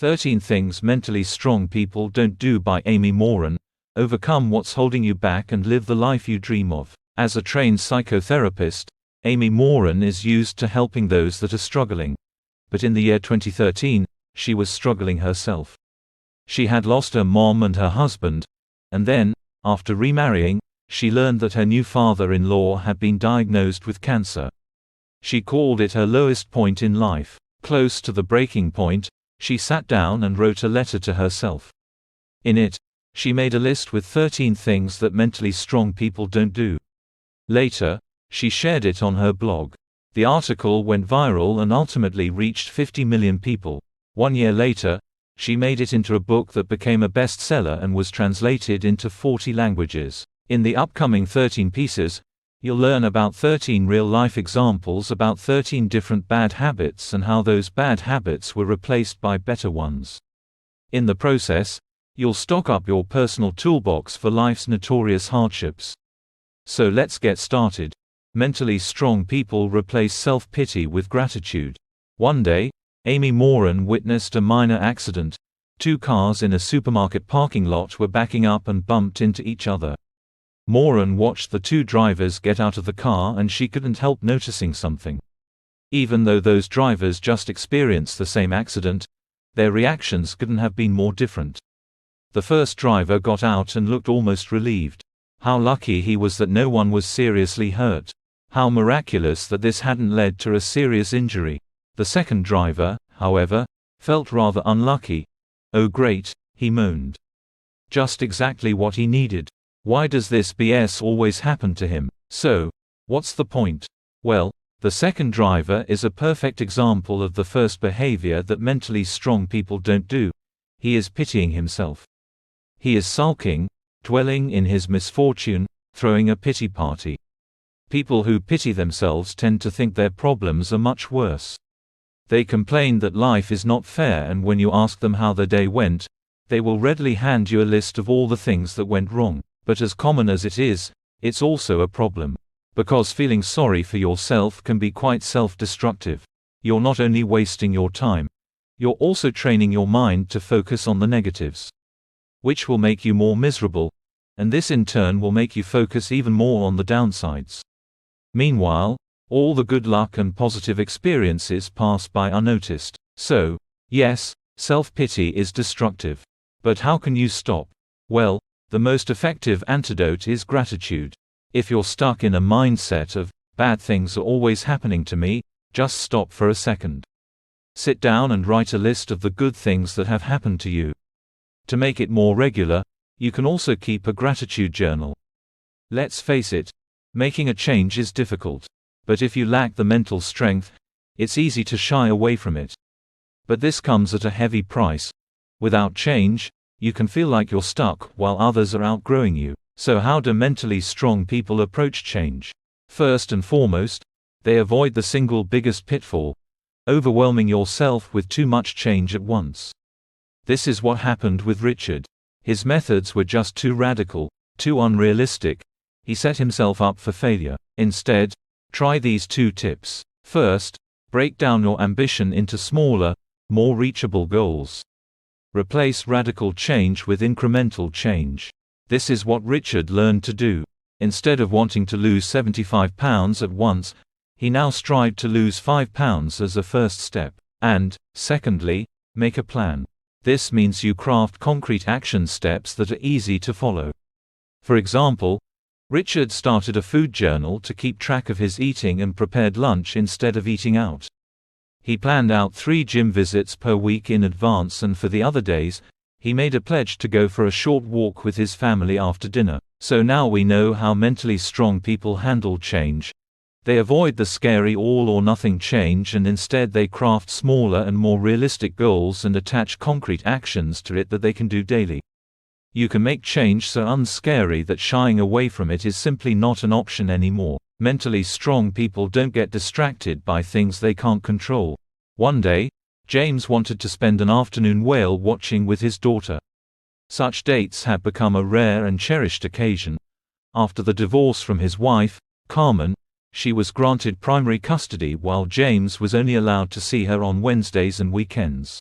13 Things Mentally Strong People Don't Do by Amy Morin. Overcome what's holding you back and live the life you dream of. As a trained psychotherapist, Amy Morin is used to helping those that are struggling. But in the year 2013, she was struggling herself. She had lost her mom and her husband, and then, after remarrying, she learned that her new father-in-law had been diagnosed with cancer. She called it her lowest point in life. Close to the breaking point, she sat down and wrote a letter to herself. In it, she made a list with 13 things that mentally strong people don't do. Later, she shared it on her blog. The article went viral and ultimately reached 50 million people. 1 year later, she made it into a book that became a bestseller and was translated into 40 languages. In the upcoming 13 pieces, you'll learn about 13 real-life examples about 13 different bad habits and how those bad habits were replaced by better ones. In the process, you'll stock up your personal toolbox for life's notorious hardships. So let's get started. Mentally strong people replace self-pity with gratitude. One day, Amy Morin witnessed a minor accident. 2 cars in a supermarket parking lot were backing up and bumped into each other. Morin watched the 2 drivers get out of the car and she couldn't help noticing something. Even though those drivers just experienced the same accident, their reactions couldn't have been more different. The first driver got out and looked almost relieved. How lucky he was that no one was seriously hurt. How miraculous that this hadn't led to a serious injury. The second driver, however, felt rather unlucky. Oh great, he moaned. Just exactly what he needed. Why does this BS always happen to him? So, what's the point? Well, the second driver is a perfect example of the first behavior that mentally strong people don't do. He is pitying himself. He is sulking, dwelling in his misfortune, throwing a pity party. People who pity themselves tend to think their problems are much worse. They complain that life is not fair, and when you ask them how their day went, they will readily hand you a list of all the things that went wrong. But as common as it is, it's also a problem. Because feeling sorry for yourself can be quite self-destructive. You're not only wasting your time, you're also training your mind to focus on the negatives, which will make you more miserable, and this in turn will make you focus even more on the downsides. Meanwhile, all the good luck and positive experiences pass by unnoticed. So, yes, self-pity is destructive. But how can you stop? Well, the most effective antidote is gratitude. If you're stuck in a mindset of, bad things are always happening to me, just stop for a second. Sit down and write a list of the good things that have happened to you. To make it more regular, you can also keep a gratitude journal. Let's face it, making a change is difficult. But if you lack the mental strength, it's easy to shy away from it. But this comes at a heavy price. Without change, you can feel like you're stuck while others are outgrowing you. So how do mentally strong people approach change? First and foremost, they avoid the single biggest pitfall: overwhelming yourself with too much change at once. This is what happened with Richard. His methods were just too radical, too unrealistic. He set himself up for failure. Instead, try these 2 tips. First, break down your ambition into smaller, more reachable goals. Replace radical change with incremental change. This is what Richard learned to do. Instead of wanting to lose 75 pounds at once, he now strived to lose 5 pounds as a first step. And, secondly, make a plan. This means you craft concrete action steps that are easy to follow. For example, Richard started a food journal to keep track of his eating and prepared lunch instead of eating out. He planned out 3 gym visits per week in advance, and for the other days, he made a pledge to go for a short walk with his family after dinner. So now we know how mentally strong people handle change. They avoid the scary all-or-nothing change, and instead they craft smaller and more realistic goals and attach concrete actions to it that they can do daily. You can make change so unscary that shying away from it is simply not an option anymore. Mentally strong people don't get distracted by things they can't control. One day, James wanted to spend an afternoon whale watching with his daughter. Such dates had become a rare and cherished occasion. After the divorce from his wife, Carmen, she was granted primary custody while James was only allowed to see her on Wednesdays and weekends.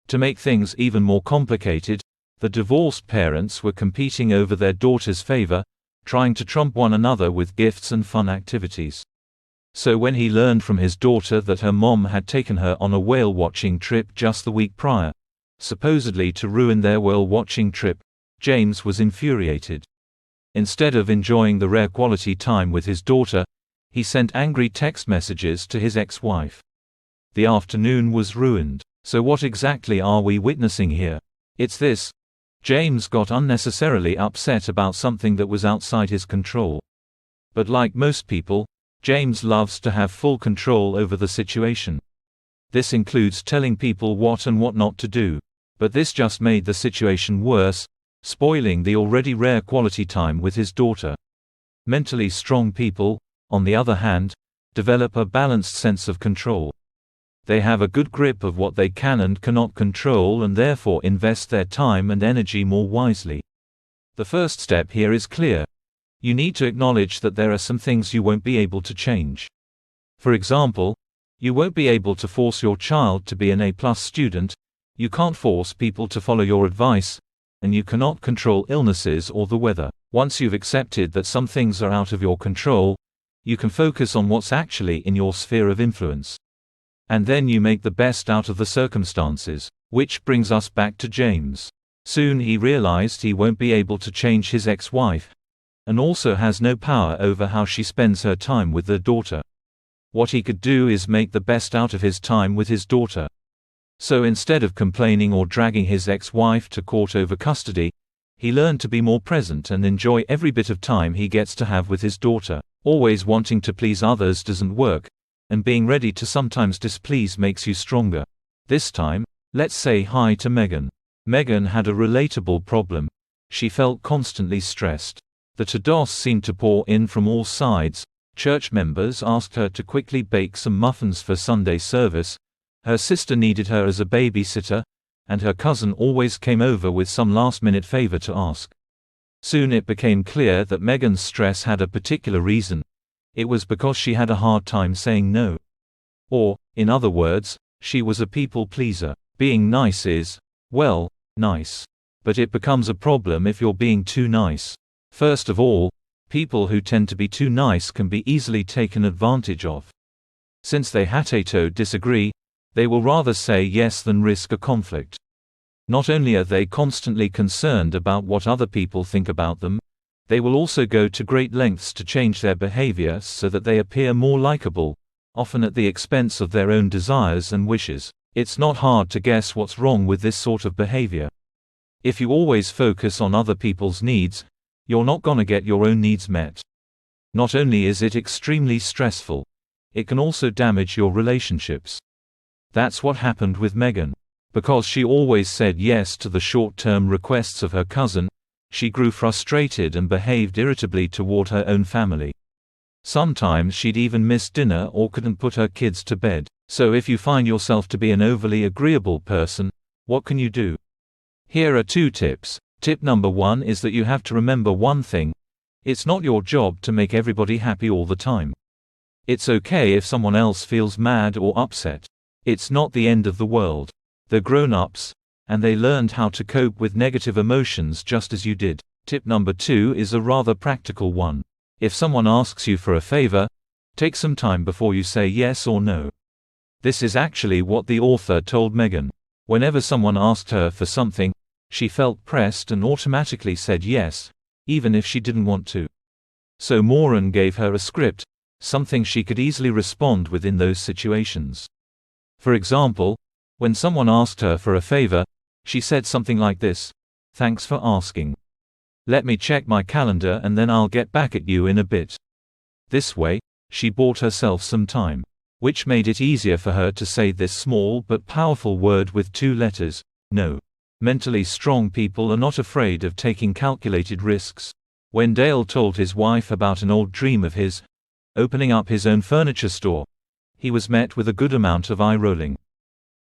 To make things even more complicated, the divorced parents were competing over their daughter's favor, trying to trump one another with gifts and fun activities. So when he learned from his daughter that her mom had taken her on a whale-watching trip just the week prior, supposedly to ruin their whale-watching trip, James was infuriated. Instead of enjoying the rare quality time with his daughter, he sent angry text messages to his ex-wife. The afternoon was ruined. So what exactly are we witnessing here? It's this. James got unnecessarily upset about something that was outside his control. But like most people, James loves to have full control over the situation. This includes telling people what and what not to do. But this just made the situation worse, spoiling the already rare quality time with his daughter. Mentally strong people, on the other hand, develop a balanced sense of control. They have a good grip of what they can and cannot control and therefore invest their time and energy more wisely. The first step here is clear. You need to acknowledge that there are some things you won't be able to change. For example, you won't be able to force your child to be an A+ student, you can't force people to follow your advice, and you cannot control illnesses or the weather. Once you've accepted that some things are out of your control, you can focus on what's actually in your sphere of influence. And then you make the best out of the circumstances. Which brings us back to James. Soon he realized he won't be able to change his ex-wife, and also has no power over how she spends her time with their daughter. What he could do is make the best out of his time with his daughter. So instead of complaining or dragging his ex-wife to court over custody, he learned to be more present and enjoy every bit of time he gets to have with his daughter. Always wanting to please others doesn't work, and being ready to sometimes displease makes you stronger. This time, let's say hi to Megan. Megan had a relatable problem. She felt constantly stressed. The to-dos seemed to pour in from all sides. Church members asked her to quickly bake some muffins for Sunday service, her sister needed her as a babysitter, and her cousin always came over with some last-minute favor to ask. Soon it became clear that Megan's stress had a particular reason. It was because she had a hard time saying no. Or, in other words, she was a people pleaser. Being nice is, well, nice. But it becomes a problem if you're being too nice. First of all, people who tend to be too nice can be easily taken advantage of. Since they disagree, they will rather say yes than risk a conflict. Not only are they constantly concerned about what other people think about them, they will also go to great lengths to change their behavior so that they appear more likable, often at the expense of their own desires and wishes. It's not hard to guess what's wrong with this sort of behavior. If you always focus on other people's needs, you're not gonna get your own needs met. Not only is it extremely stressful, it can also damage your relationships. That's what happened with Megan. Because she always said yes to the short-term requests of her cousin, she grew frustrated and behaved irritably toward her own family. Sometimes she'd even miss dinner or couldn't put her kids to bed. So if you find yourself to be an overly agreeable person, what can you do? Here are 2 tips. Tip number 1 is that you have to remember one thing. It's not your job to make everybody happy all the time. It's okay if someone else feels mad or upset. It's not the end of the world. They're grown-ups, and they learned how to cope with negative emotions just as you did. Tip number 2 is a rather practical one. If someone asks you for a favor, take some time before you say yes or no. This is actually what the author told Megan. Whenever someone asked her for something, she felt pressed and automatically said yes, even if she didn't want to. So Morin gave her a script, something she could easily respond with in those situations. For example, when someone asked her for a favor, she said something like this: "Thanks for asking. Let me check my calendar and then I'll get back at you in a bit." This way, she bought herself some time, which made it easier for her to say this small but powerful word with 2 letters, no. Mentally strong people are not afraid of taking calculated risks. When Dale told his wife about an old dream of his, opening up his own furniture store, he was met with a good amount of eye-rolling.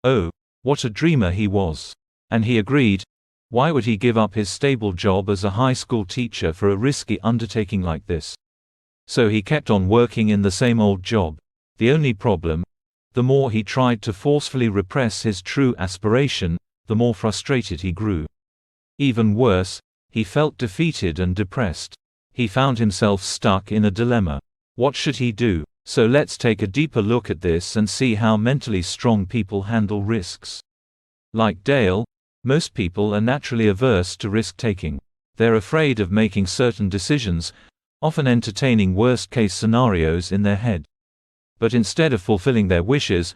Oh, what a dreamer he was. And he agreed. Why would he give up his stable job as a high school teacher for a risky undertaking like this? So he kept on working in the same old job. The only problem, the more he tried to forcefully repress his true aspiration, the more frustrated he grew. Even worse, he felt defeated and depressed. He found himself stuck in a dilemma. What should he do? So let's take a deeper look at this and see how mentally strong people handle risks. Like Dale, most people are naturally averse to risk-taking. They're afraid of making certain decisions, often entertaining worst-case scenarios in their head. But instead of fulfilling their wishes,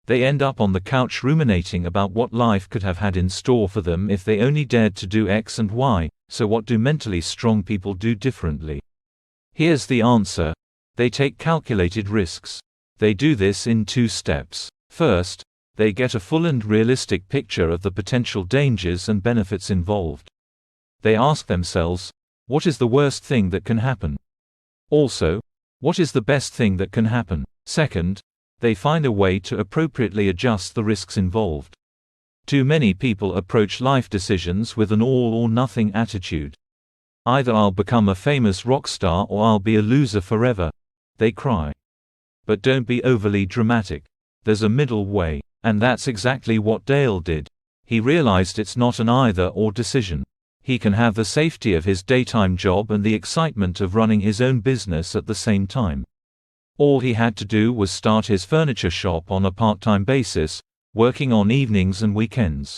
they end up on the couch ruminating about what life could have had in store for them if they only dared to do X and Y. So what do mentally strong people do differently? Here's the answer. They take calculated risks. They do this in 2 steps. First, they get a full and realistic picture of the potential dangers and benefits involved. They ask themselves, what is the worst thing that can happen? Also, what is the best thing that can happen? Second, they find a way to appropriately adjust the risks involved. Too many people approach life decisions with an all-or-nothing attitude. Either I'll become a famous rock star or I'll be a loser forever, they cry. But don't be overly dramatic. There's a middle way. And that's exactly what Dale did. He realized it's not an either-or decision. He can have the safety of his daytime job and the excitement of running his own business at the same time. All he had to do was start his furniture shop on a part-time basis, working on evenings and weekends.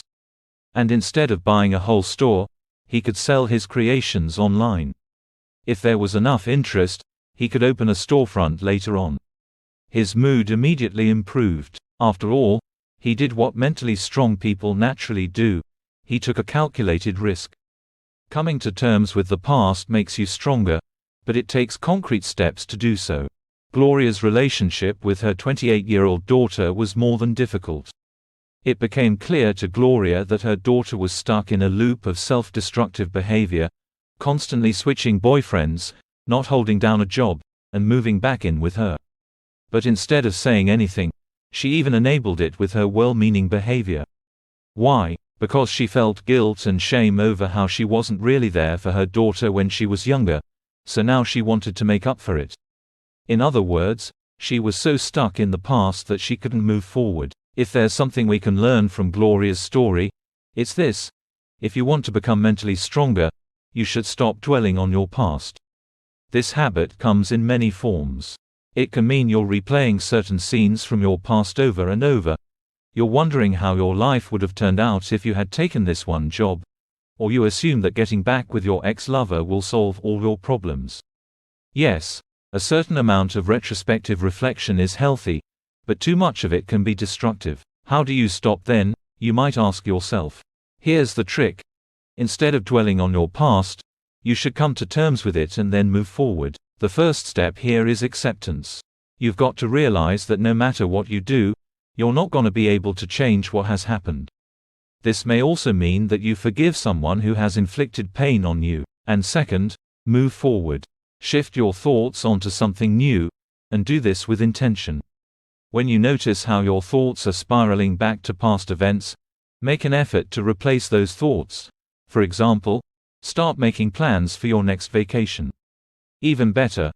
And instead of buying a whole store, he could sell his creations online. If there was enough interest, he could open a storefront later on. His mood immediately improved. After all, he did what mentally strong people naturally do. He took a calculated risk. Coming to terms with the past makes you stronger, but it takes concrete steps to do so. Gloria's relationship with her 28-year-old daughter was more than difficult. It became clear to Gloria that her daughter was stuck in a loop of self-destructive behavior, constantly switching boyfriends, not holding down a job, and moving back in with her. But instead of saying anything, she even enabled it with her well-meaning behavior. Why? Because she felt guilt and shame over how she wasn't really there for her daughter when she was younger, so now she wanted to make up for it. In other words, she was so stuck in the past that she couldn't move forward. If there's something we can learn from Gloria's story, it's this. If you want to become mentally stronger, you should stop dwelling on your past. This habit comes in many forms. It can mean you're replaying certain scenes from your past over and over. You're wondering how your life would have turned out if you had taken this one job. Or you assume that getting back with your ex-lover will solve all your problems. Yes, a certain amount of retrospective reflection is healthy, but too much of it can be destructive. How do you stop then, you might ask yourself. Here's the trick. Instead of dwelling on your past, you should come to terms with it and then move forward. The first step here is acceptance. You've got to realize that no matter what you do, you're not going to be able to change what has happened. This may also mean that you forgive someone who has inflicted pain on you. And second, move forward. Shift your thoughts onto something new, and do this with intention. When you notice how your thoughts are spiraling back to past events, make an effort to replace those thoughts. For example, start making plans for your next vacation. Even better,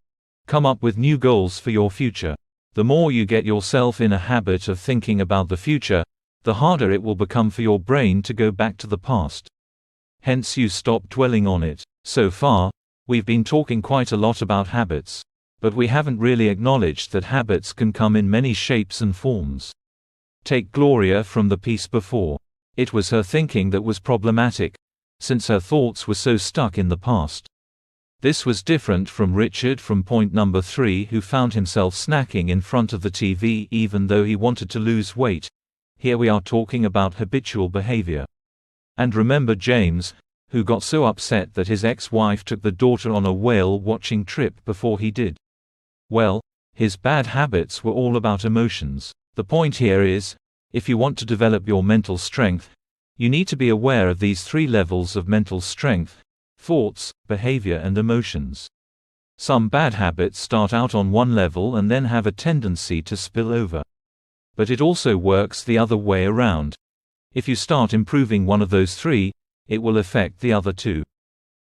come up with new goals for your future. The more you get yourself in a habit of thinking about the future, the harder it will become for your brain to go back to the past. Hence you stop dwelling on it. So far, we've been talking quite a lot about habits, but we haven't really acknowledged that habits can come in many shapes and forms. Take Gloria from the piece before. It was her thinking that was problematic, since her thoughts were so stuck in the past. This was different from Richard from point number 3, who found himself snacking in front of the TV even though he wanted to lose weight. Here we are talking about habitual behavior. And remember James, who got so upset that his ex-wife took the daughter on a whale-watching trip before he did. Well, his bad habits were all about emotions. The point here is, if you want to develop your mental strength, you need to be aware of these 3 levels of mental strength: thoughts, behavior and emotions. Some bad habits start out on one level and then have a tendency to spill over. But it also works the other way around. If you start improving one of those 3, it will affect the other 2.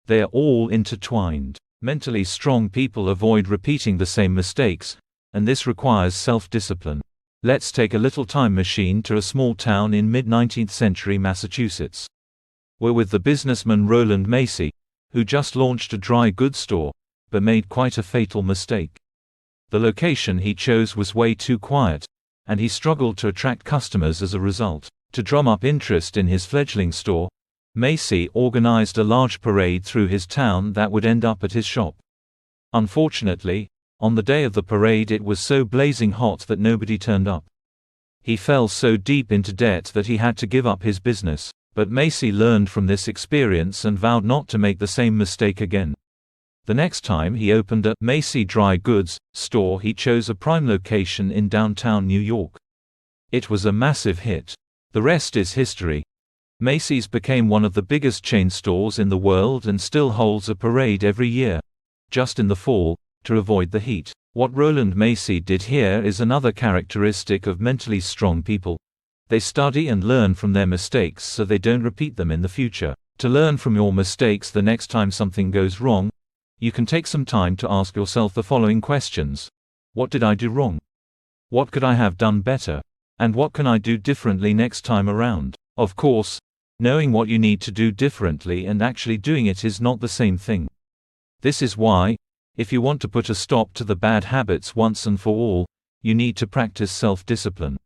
They are all intertwined. Mentally strong people avoid repeating the same mistakes, and this requires self-discipline. Let's take a little time machine to a small town in mid-19th century Massachusetts. We're with the businessman Roland Macy, who just launched a dry goods store, but made quite a fatal mistake. The location he chose was way too quiet, and he struggled to attract customers as a result. To drum up interest in his fledgling store, Macy organized a large parade through his town that would end up at his shop. Unfortunately, on the day of the parade it was so blazing hot that nobody turned up. He fell so deep into debt that he had to give up his business, but Macy learned from this experience and vowed not to make the same mistake again. The next time he opened a Macy dry goods store, he chose a prime location in downtown New York. It was a massive hit. The rest is history. Macy's became one of the biggest chain stores in the world and still holds a parade every year, just in the fall, to avoid the heat. What Roland Macy did here is another characteristic of mentally strong people. They study and learn from their mistakes so they don't repeat them in the future. To learn from your mistakes the next time something goes wrong, you can take some time to ask yourself the following questions. What did I do wrong? What could I have done better? And what can I do differently next time around? Of course, knowing what you need to do differently and actually doing it is not the same thing. This is why, if you want to put a stop to the bad habits once and for all, you need to practice self-discipline.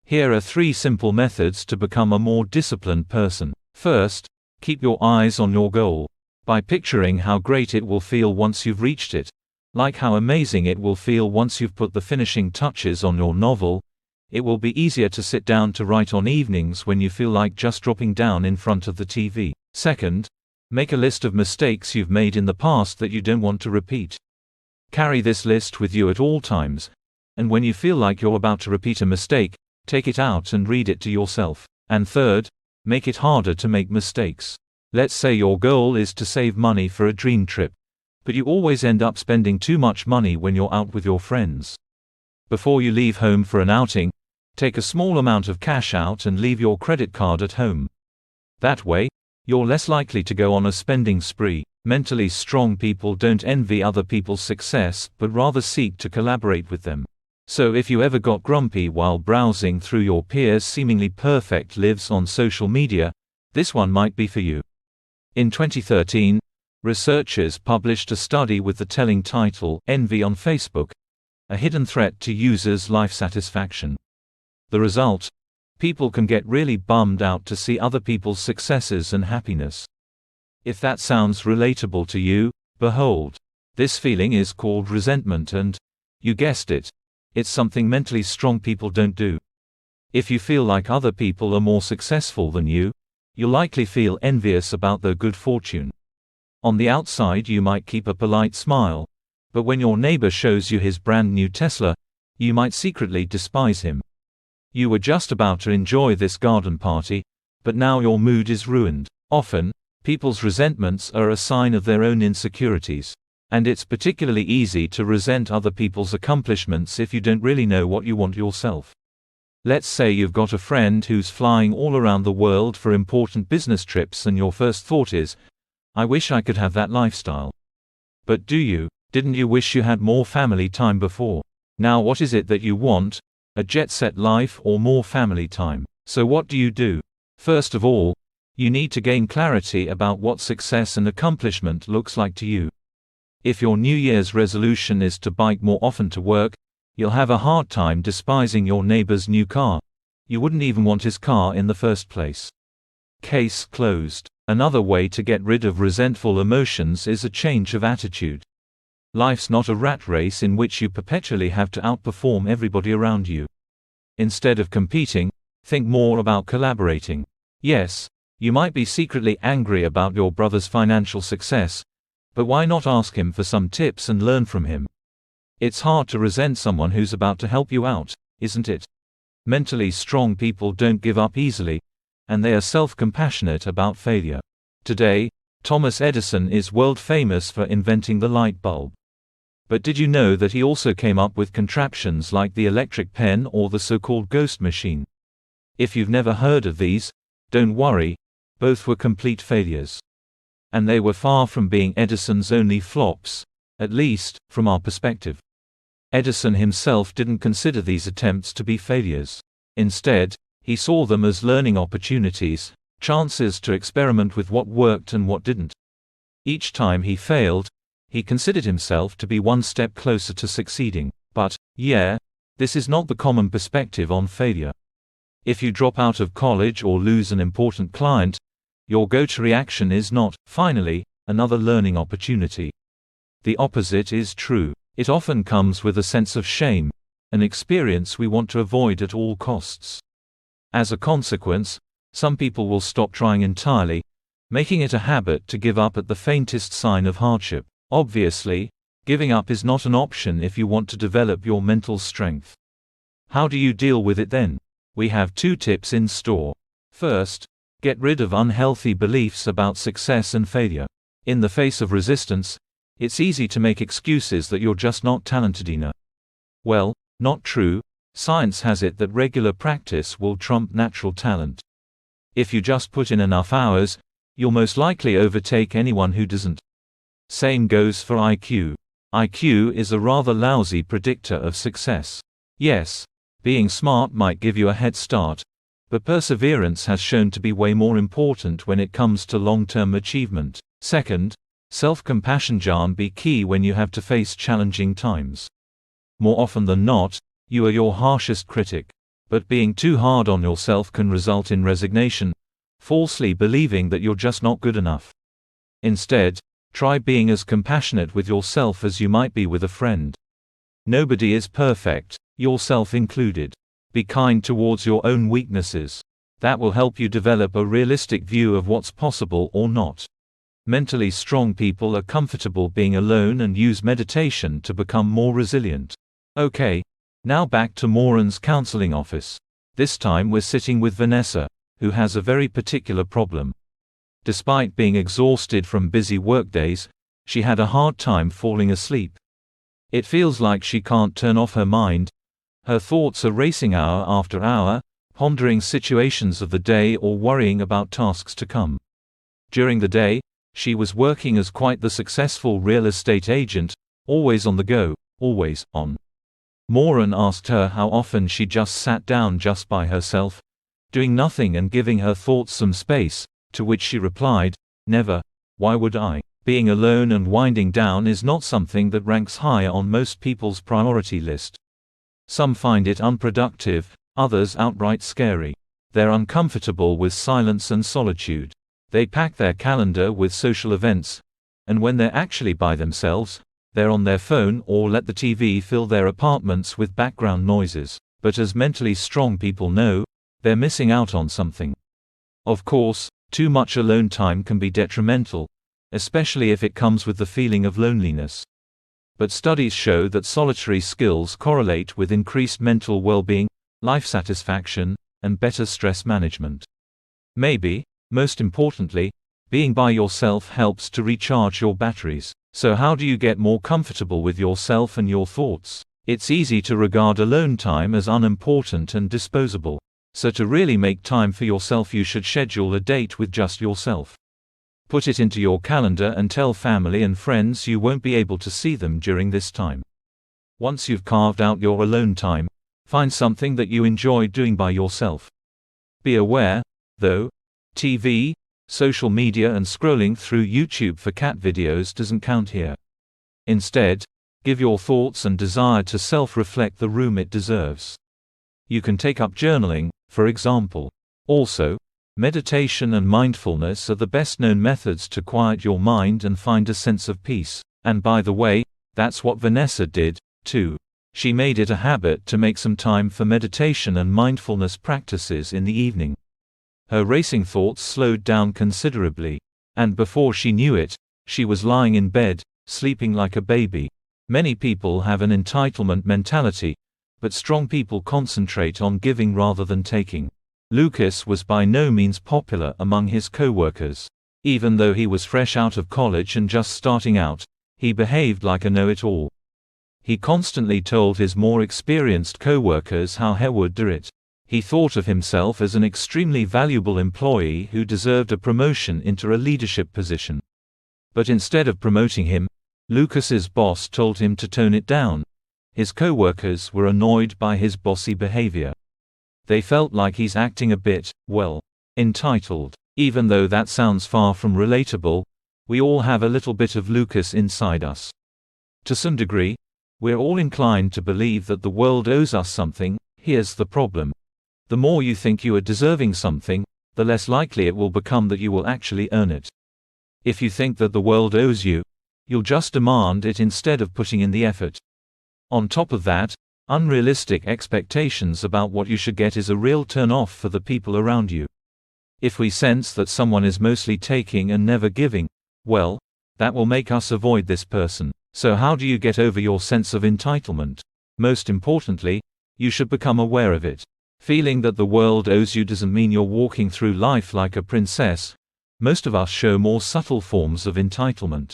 Here are 3 simple methods to become a more disciplined person. First, keep your eyes on your goal. By picturing how great it will feel once you've reached it, like how amazing it will feel once you've put the finishing touches on your novel, it will be easier to sit down to write on evenings when you feel like just dropping down in front of the TV. Second, make a list of mistakes you've made in the past that you don't want to repeat. Carry this list with you at all times, and when you feel like you're about to repeat a mistake, take it out and read it to yourself. And third, make it harder to make mistakes. Let's say your goal is to save money for a dream trip, but you always end up spending too much money when you're out with your friends. Before you leave home for an outing, take a small amount of cash out and leave your credit card at home. That way, you're less likely to go on a spending spree. Mentally strong people don't envy other people's success, but rather seek to collaborate with them. So if you ever got grumpy while browsing through your peers' seemingly perfect lives on social media, this one might be for you. In 2013, researchers published a study with the telling title, Envy on Facebook, a hidden threat to users' life satisfaction. The result? People can get really bummed out to see other people's successes and happiness. If that sounds relatable to you, behold. This feeling is called resentment and, you guessed it, it's something mentally strong people don't do. If you feel like other people are more successful than you, you'll likely feel envious about their good fortune. On the outside you might keep a polite smile, but when your neighbor shows you his brand new Tesla, you might secretly despise him. You were just about to enjoy this garden party, but now your mood is ruined. Often, people's resentments are a sign of their own insecurities. And it's particularly easy to resent other people's accomplishments if you don't really know what you want yourself. Let's say you've got a friend who's flying all around the world for important business trips and your first thought is, I wish I could have that lifestyle. But do you? Didn't you wish you had more family time before? Now what is it that you want? A jet-set life or more family time? So what do you do? First of all, you need to gain clarity about what success and accomplishment looks like to you. If your New Year's resolution is to bike more often to work, you'll have a hard time despising your neighbor's new car. You wouldn't even want his car in the first place. Case closed. Another way to get rid of resentful emotions is a change of attitude. Life's not a rat race in which you perpetually have to outperform everybody around you. Instead of competing, think more about collaborating. Yes, you might be secretly angry about your brother's financial success, but why not ask him for some tips and learn from him? It's hard to resent someone who's about to help you out, isn't it? Mentally strong people don't give up easily, and they are self-compassionate about failure. Today, Thomas Edison is world famous for inventing the light bulb. But did you know that he also came up with contraptions like the electric pen or the so-called ghost machine? If you've never heard of these, don't worry, both were complete failures. And they were far from being Edison's only flops, at least, from our perspective. Edison himself didn't consider these attempts to be failures. Instead, he saw them as learning opportunities, chances to experiment with what worked and what didn't. Each time he failed, he considered himself to be one step closer to succeeding. But, this is not the common perspective on failure. If you drop out of college or lose an important client, your go-to reaction is not, finally, another learning opportunity. The opposite is true. It often comes with a sense of shame, an experience we want to avoid at all costs. As a consequence, some people will stop trying entirely, making it a habit to give up at the faintest sign of hardship. Obviously, giving up is not an option if you want to develop your mental strength. How do you deal with it then? We have 2 tips in store. First, get rid of unhealthy beliefs about success and failure. In the face of resistance, it's easy to make excuses that you're just not talented enough. Well, not true. Science has it that regular practice will trump natural talent. If you just put in enough hours, you'll most likely overtake anyone who doesn't. Same goes for IQ. IQ is a rather lousy predictor of success. Yes, being smart might give you a head start, but perseverance has shown to be way more important when it comes to long-term achievement. Second, self-compassion can be key when you have to face challenging times. More often than not, you are your harshest critic. But being too hard on yourself can result in resignation, falsely believing that you're just not good enough. Instead, try being as compassionate with yourself as you might be with a friend. Nobody is perfect, yourself included. Be kind towards your own weaknesses. That will help you develop a realistic view of what's possible or not. Mentally strong people are comfortable being alone and use meditation to become more resilient. Okay, now back to Morin's counseling office. This time we're sitting with Vanessa, who has a very particular problem. Despite being exhausted from busy workdays, she had a hard time falling asleep. It feels like she can't turn off her mind. Her thoughts are racing hour after hour, pondering situations of the day or worrying about tasks to come. During the day, she was working as quite the successful real estate agent, always on the go, always on. Morin asked her how often she just sat down just by herself, doing nothing and giving her thoughts some space, to which she replied, "Never. Why would I?" Being alone and winding down is not something that ranks high on most people's priority list. Some find it unproductive, others outright scary. They're uncomfortable with silence and solitude. They pack their calendar with social events, and when they're actually by themselves, they're on their phone or let the TV fill their apartments with background noises. But as mentally strong people know, they're missing out on something. Of course, too much alone time can be detrimental, especially if it comes with the feeling of loneliness. But studies show that solitary skills correlate with increased mental well-being, life satisfaction, and better stress management. Maybe, most importantly, being by yourself helps to recharge your batteries. So how do you get more comfortable with yourself and your thoughts? It's easy to regard alone time as unimportant and disposable. So to really make time for yourself, you should schedule a date with just yourself. Put it into your calendar and tell family and friends you won't be able to see them during this time. Once you've carved out your alone time, find something that you enjoy doing by yourself. Be aware, though, TV, social media and scrolling through YouTube for cat videos doesn't count here. Instead, give your thoughts and desire to self-reflect the room it deserves. You can take up journaling, for example. Also, meditation and mindfulness are the best-known methods to quiet your mind and find a sense of peace. And by the way, that's what Vanessa did, too. She made it a habit to make some time for meditation and mindfulness practices in the evening. Her racing thoughts slowed down considerably, and before she knew it, she was lying in bed, sleeping like a baby. Many people have an entitlement mentality, but strong people concentrate on giving rather than taking. Lucas was by no means popular among his co-workers. Even though he was fresh out of college and just starting out, he behaved like a know-it-all. He constantly told his more experienced co-workers how he would do it. He thought of himself as an extremely valuable employee who deserved a promotion into a leadership position. But instead of promoting him, Lucas's boss told him to tone it down. His co-workers were annoyed by his bossy behavior. They felt like he's acting a bit, well, entitled. Even though that sounds far from relatable, we all have a little bit of Lucas inside us. To some degree, we're all inclined to believe that the world owes us something. Here's the problem. The more you think you are deserving something, the less likely it will become that you will actually earn it. If you think that the world owes you, you'll just demand it instead of putting in the effort. On top of that, unrealistic expectations about what you should get is a real turn-off for the people around you. If we sense that someone is mostly taking and never giving, well, that will make us avoid this person. So how do you get over your sense of entitlement? Most importantly, you should become aware of it. Feeling that the world owes you doesn't mean you're walking through life like a princess. Most of us show more subtle forms of entitlement.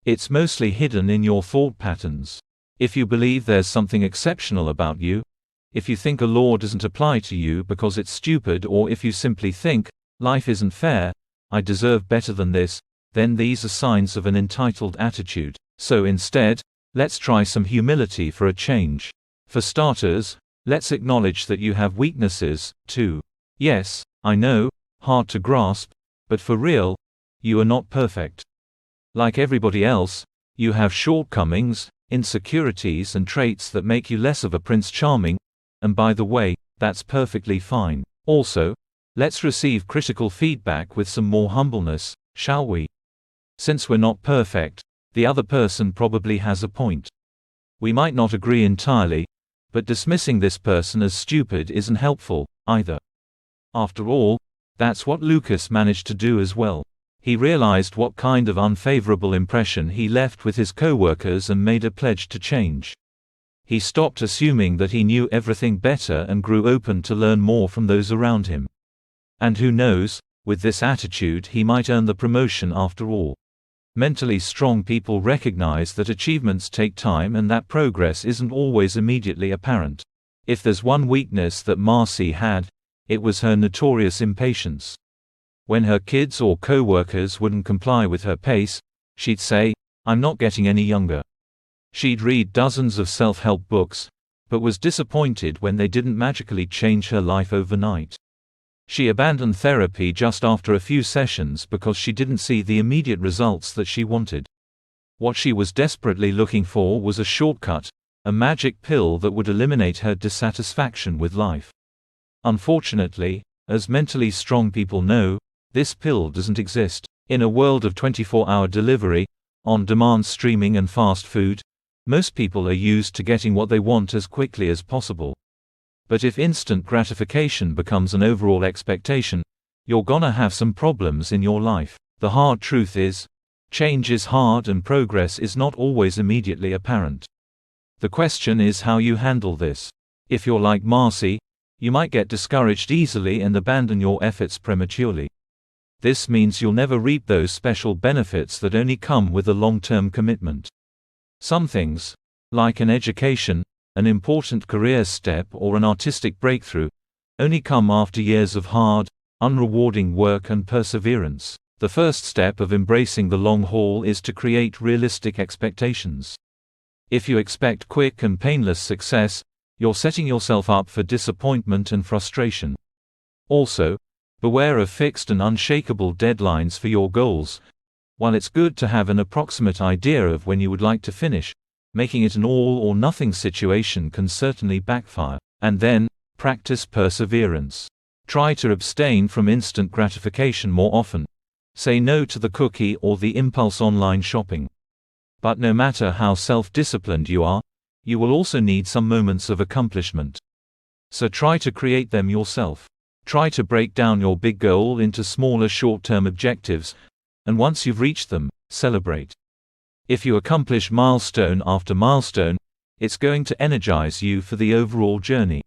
It's mostly hidden in your thought patterns. If you believe there's something exceptional about you, if you think a law doesn't apply to you because it's stupid, or if you simply think, life isn't fair, I deserve better than this, then these are signs of an entitled attitude. So instead, let's try some humility for a change. For starters, let's acknowledge that you have weaknesses, too. Yes, I know, hard to grasp, but for real, you are not perfect. Like everybody else, you have shortcomings, insecurities and traits that make you less of a Prince Charming, and by the way, that's perfectly fine. Also, let's receive critical feedback with some more humbleness, shall we? Since we're not perfect, the other person probably has a point. We might not agree entirely, but dismissing this person as stupid isn't helpful, either. After all, that's what Lucas managed to do as well. He realized what kind of unfavorable impression he left with his co-workers and made a pledge to change. He stopped assuming that he knew everything better and grew open to learn more from those around him. And who knows, with this attitude he might earn the promotion after all. Mentally strong people recognize that achievements take time and that progress isn't always immediately apparent. If there's one weakness that Marcy had, it was her notorious impatience. When her kids or co-workers wouldn't comply with her pace, she'd say, "I'm not getting any younger." She'd read dozens of self-help books, but was disappointed when they didn't magically change her life overnight. She abandoned therapy just after a few sessions because she didn't see the immediate results that she wanted. What she was desperately looking for was a shortcut, a magic pill that would eliminate her dissatisfaction with life. Unfortunately, as mentally strong people know, this pill doesn't exist. In a world of 24-hour delivery, on-demand streaming and fast food, most people are used to getting what they want as quickly as possible. But if instant gratification becomes an overall expectation, you're gonna have some problems in your life. The hard truth is, change is hard and progress is not always immediately apparent. The question is how you handle this. If you're like Marcy, you might get discouraged easily and abandon your efforts prematurely. This means you'll never reap those special benefits that only come with a long-term commitment. Some things, like an education, an important career step or an artistic breakthrough, only come after years of hard, unrewarding work and perseverance. The first step of embracing the long haul is to create realistic expectations. If you expect quick and painless success, you're setting yourself up for disappointment and frustration. Also, beware of fixed and unshakable deadlines for your goals. While it's good to have an approximate idea of when you would like to finish, making it an all-or-nothing situation can certainly backfire. And then, practice perseverance. Try to abstain from instant gratification more often. Say no to the cookie or the impulse online shopping. But no matter how self-disciplined you are, you will also need some moments of accomplishment. So try to create them yourself. Try to break down your big goal into smaller short-term objectives, and once you've reached them, celebrate. If you accomplish milestone after milestone, it's going to energize you for the overall journey.